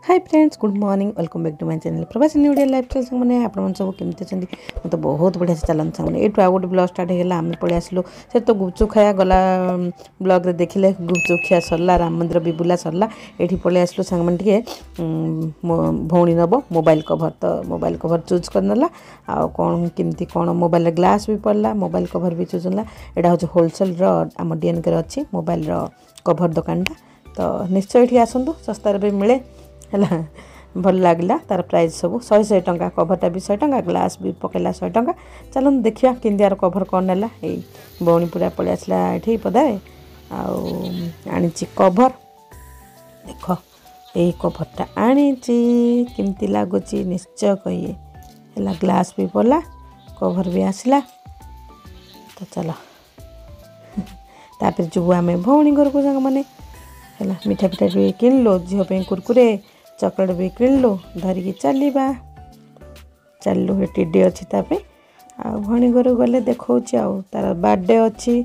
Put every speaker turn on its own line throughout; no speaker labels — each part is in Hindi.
hi friends good morning welcome back to my channel प्रवासी न्यू लाइफस्टाइल संग मैंने आपण सब केमती अच्छे मतलब बहुत बढ़िया से चलन संग ये आ गोटे ब्लॉग स्टार्ट होगा आम पलि आसलु से तो गुपचुप खाया गला ब्लॉग रे देखिले गुपचुप खिया सरला राम मंदिर भी बुला सरला ये पलि आसलु संग मन टिके भौणी नब मोबाइल कभर तो मोबाइल कभर चूज करनेला आ कौन केमती कौन मोबाइल ग्लास भी पड़ला मोबाइल कभर भी चूज होला एटा हो होलसेल रो आम डीएन के अच्छी मोबाइल रो कभर दुकानटा तो निश्चय ये आसतु सस्तार भी मिले है भल लगला तार प्राइस सब 100 टंका कभरटा भी 100 टंका ग्लास भी पकेला 100 टंका चलो देखिया किंदियार कभर कौन है ये बौणी पूरा पलि आसला ये पदारे आनी कभर देख यही कभरटा आनी केमती लगुच निश्चय कहिए है ग्लास भी पड़ा कभर भी आसला तो चलो तापर जो आम भौणी घर को जगह मैंने है मिठा पिठा भी किनलो झील कुरकुरे चॉकलेट भी किनलो धरिकी चलवा चलू टीडी अच्छी ताप आ भौणी घर गले देखा तार बर्थडे अच्छी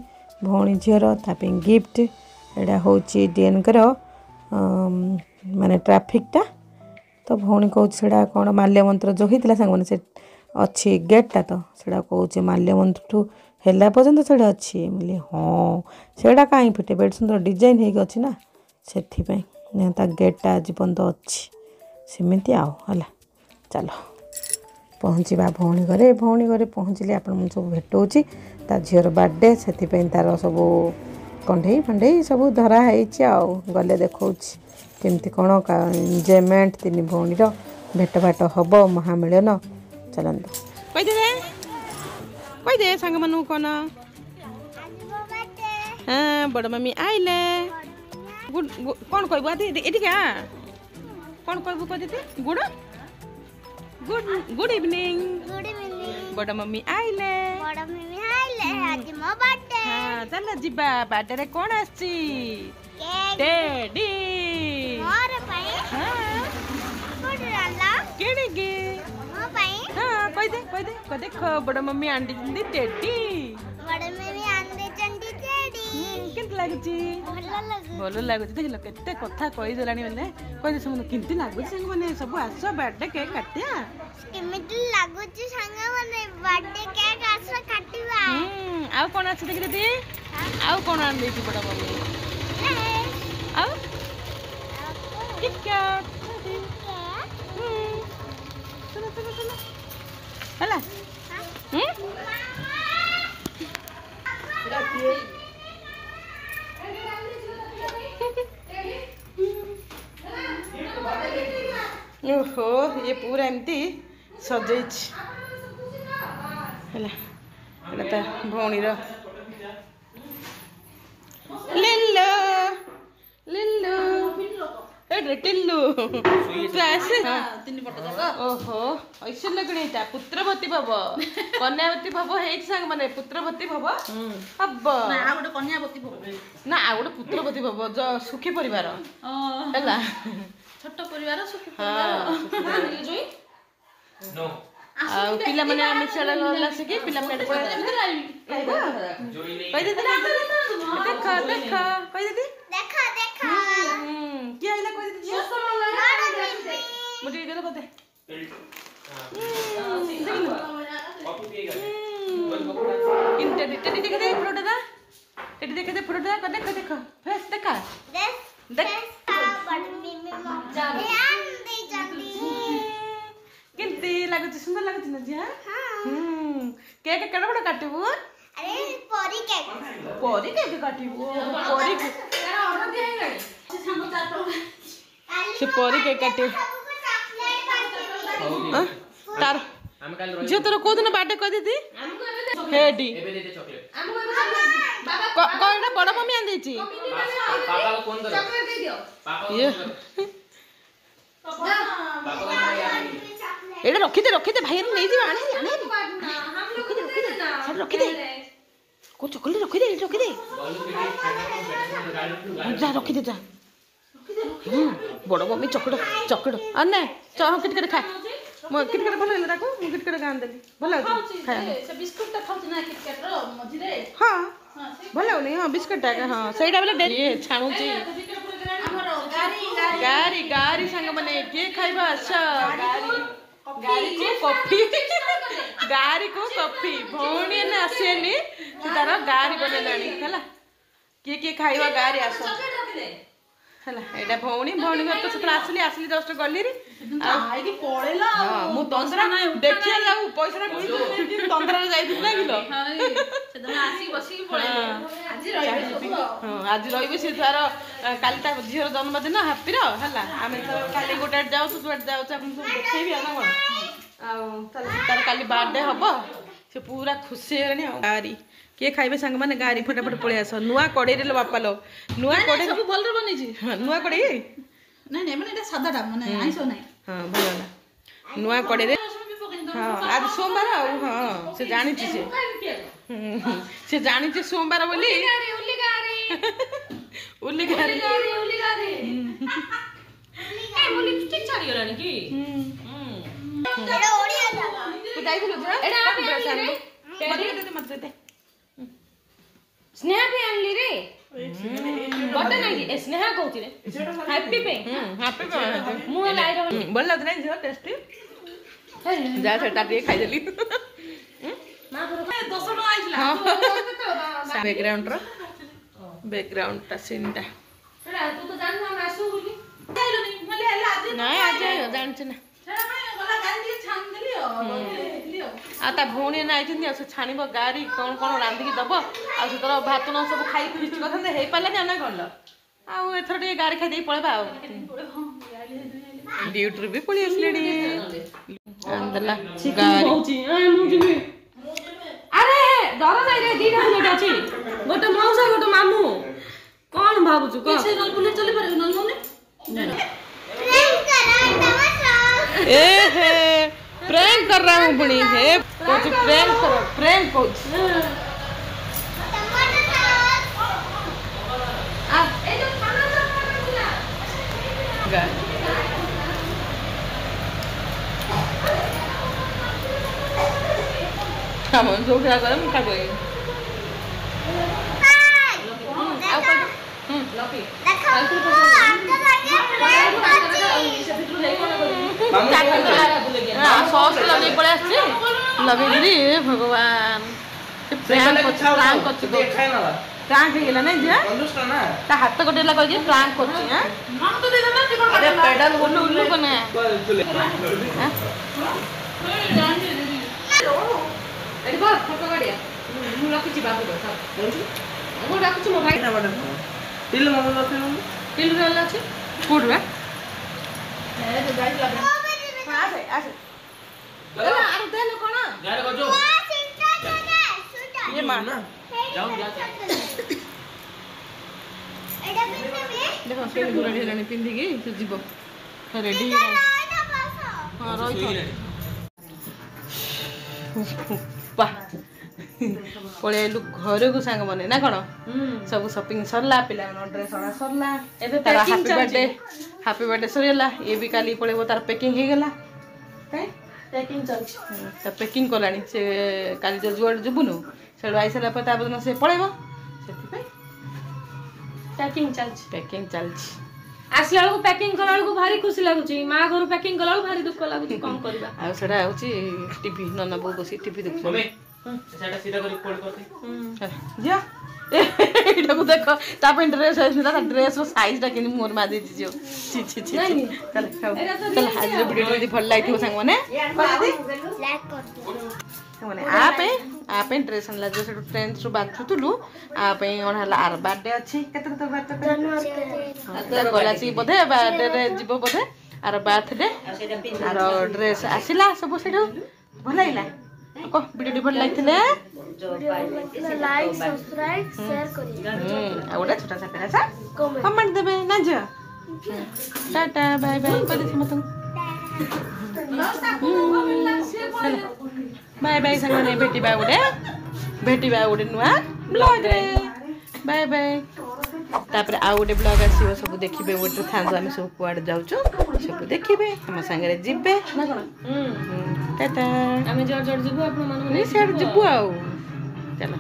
भौणी झीर ताप गिफ्ट एटा हूँ डीएन कर माने ट्राफिकटा तो भौणी कहूँ से कौन माल्य मंत्र जो होता सांग मैंने से अच्छी गेटटा तो से कहूँ माल्य मंत्र ठू है पर्यटन से अच्छी बोली हाँ से कहीं फिटे बेड सुंदर डिजाइन होगी ना से गेटा आज पर्यंत अच्छी सेमती आला चलो पहुँचा भौणी घरे पहुँचले आप सब भेटौची ता झीर बर्थडे से तार सब कंढे फंडे सब धरा गले देखा केमती कौन एंजॉयमेंट तीन भौणी भेट भाट हम महामिलन चलते कहीदे सांग मानू कौन हाँ बड़ मम्मी आइले गुड कौन कहबू ये क्या कौन कहबू कह दीदी गुड गुड गुड इवनिंग बड़ मम्मी आइले आज मो बर्थडे हां चल जिबा बर्थडे रे कौन आछि टेडी मोर पई हां गुड रला केडी गे मो पई हां कह दे बड़ मम्मी आंटी चंदी टेडी बड़ मम्मी आंटी चंदी टेडी केमती लागुची भल लगुच देख लो केते कथा कहि देलानी माने कहि दे सब केमती लागुच संग माने सब आसो बर्थडे केक काटिया केमती लागुच संग माने बर्थडे केक आसो काटिबा आ कोन अछि देख दीदी आ कोन आन देती बड़ा मम्मी आ किटकैट चलो हला ओहो ये पूरा एमती सजे भौणी लिल्लू लिल्लू टिल्लू ओहो ऐसे लगनी पुत्रवती भव कन्यावती भव सांग माने पुत्रवती भव अब कन्यावती भव ना आ गोटे पुत्रवती भव जो सुखी परिवार है छोट परिवार सुखी परिवार पिला माने आमे छला गला से कि पिला माने कहि दे देखा देखा कहि दे देखा देखा की आइला कहि दे मुझे गलो कते इंटे टेडी देख दे फोटो दा टेडी देख दे फोटो दा देखा देखा फेस देखा देख केमती लागुच सुंदर लागुच ना जी हां केक केडा बड़ काटबू अरे परी केक काटबू परी ऑर्डर दे गई से परी केक काटे तार जो तोर को दिन बर्थडे कह दीदी हेडी एबे दे चॉकलेट हमको कोइना बड़ मम्मी आन देची पापा को फोन करो चॉकलेट दे दियो पापा एडा रखी दे भाई नहीं जी आने हम रखी दे को चॉकलेट रखी दे जा रखी दे जा बड़ मम्मी चॉकलेट अने चल किटकट खा मो किटकट भल होला ताको मो किटकट गान देली भल खा से बिस्कुट त खाउछ ना किटकट रो मझिरे हां भल होनी हां बिस्कुट ता हां सेडा बेले छाणुची गारी गारी सांग माने किए खाइबा अच्छा गारी को कॉफी गारी को कॉफी भौणी ने आसेनी से तार गारी बनेलानी हला किए किए खाइबा गारी आस हला एटा भौणी भौणी घर तो सत्र आसली आसली जस्ट गली रे आइकी पळेला हां मु तंद्रा देखिया जाऊ पैसा तंद्रा जाई दिला किलो
सेदन आसी बसी पळे आज रहिबे
हां आज रहिबे से तार काली ता झियर जन्मदिन हैप्पी रो हला आमे तो काली गोटा जाऊ तू जाऊ अपन सब देखैबी ना कोन आ तार काली बर्थडे हबो से पूरा खुशी हेरनी गारी के खाइबे संग माने गारी फटाफट पळे आस नुआ कड़े रे बापा लो नुआ कड़े सब भल रे बनै छी नुआ कड़े
नहीं माने एटा सादा डा माने आइसो नहीं
हां भलला नुआ कड़े रे हां आज सोमवार हां से जानि छी से जानि छी सोमवार बोली
उल्ली गारी
उल्ली गारी
ए बोली ठीक छाड़ी गलानी की
एटा ओडिया जावा तू जाइथिलु जरा
एटा
मत दे
स्नेहा पे आनली रे बटन आई स्नेहा कहती रे हैप्पी पे मुंह लाई रो
बोल लग नहीं जो टेस्टी जा सेटा दे खाइ देली
मां को 10 टका आइला
बैकग्राउंड ता सीनटा
एटा तू तो जान हम आसु बोली जाइलो नहीं मले हला आज
नहीं आज जान छ ना
सेटा में गला गांधी छान देली लियो
आ ता भौणी ना आइथिन से छानिबो गारी कोन कोन रांधी की दबो आ से तोर भात न सब खाई फिस्ट कथन हे पाला ना कोन ल आ एथर टे गारी खाइ दे पळबा आ ड्यूटी भी पळी असलेडी अंदला गारी
होची ए मु जिमी अरे डर नाही रे दीटा प्लेट अछि गोटे मौसा गोटे मामू कोन भाबुछु को से नल पुलिस चले पारे नल ने
ए हे प्रैंक कर रहा हूं बुनी हे कुछ प्रैंक करो प्रैंक कुछ
आ ए जो खाना सब दिला
हम जो क्या करम का कोई
लपी
सॉस लगे पड़े आछे लगे दी भगवान से प्रैंक करछि प्रैंक हे गेला नहीं जे ता हाथ कटेला कह के प्रैंक करछि हां
हम तो दे देना कि
अरे पेडल उल्लू उल्लू बने
एडी बा फोटो गाड़िया मु रखछि बाबू को सब मु रखछि मो भाई
टिल मम रखे टिल रहला छै फूड बा
ए तो गाड़ी लगे
आ से
आरो दे लो कोना
गाड़ी बजो
ये मां ना
जाओ जा
देखो से रेडी हेलानी पिंदी की से जीवो रेडी हां रही बा पळे लु घर को सांग मने ना कोन सब शॉपिंग सरला पिला मन ड्रेस ऑर्डर सरला
एबे
हैप्पी बर्थडे सरियला ये भी काली पळे तार पैकिंग हे गेला काय
पैकिंग चल
त पैकिंग कोलानी से काली जो जुआड जुबुनु सेडो आइसला पता बदन से पळेबो सेति पे पैकिंग चलछि
आसला को पैकिंग करा को भारी खुशी लागुची मां घर पैकिंग करा भारी दुख लागुची कोन करबा
आ सेडा होची टीवी नना बो बसी टीवी देख
मम्मी सेटा सीधा करी फोल्ड करते
जा एटा को देखो ता पे ड्रेस है ना ड्रेस रो साइज ता किनी मोर मा दे दियो छी छी छी चल खाओ चल आज वीडियो यदि भल लागिथो संग माने लाइक कर माने आ पे ड्रेस अनला जो सेटो ट्रेंड्स रो बात थुलु आ पे ओन हला आर बर्थडे अछि केतर तो बर्थडे जनवरी गला छी बधे बर्थडे रे जीवो बधे आर बर्थडे आर ड्रेस आसिला सब सेटो भलाइला को वीडियो भल लागिथले
लाइक सब्सक्राइब शेयर करिए
आ ओडा छोटा सा पेरा सा कमेंट देबे ना जा टाटा बाय बाय कर दे मत बाय बाय संगने भेटिबा उडे नुआ ब्लॉग रे बाय बाय तापर आ उडे ब्लॉग आसीबो सब देखिबे ओटे थांजो हम सब कुआड जाउचो सब देखिबे हम संगे रे जिबे ना कोन टाटा
हमें जोर जोर जिबो अपन मन
नहीं सेड जिबो आउ चलो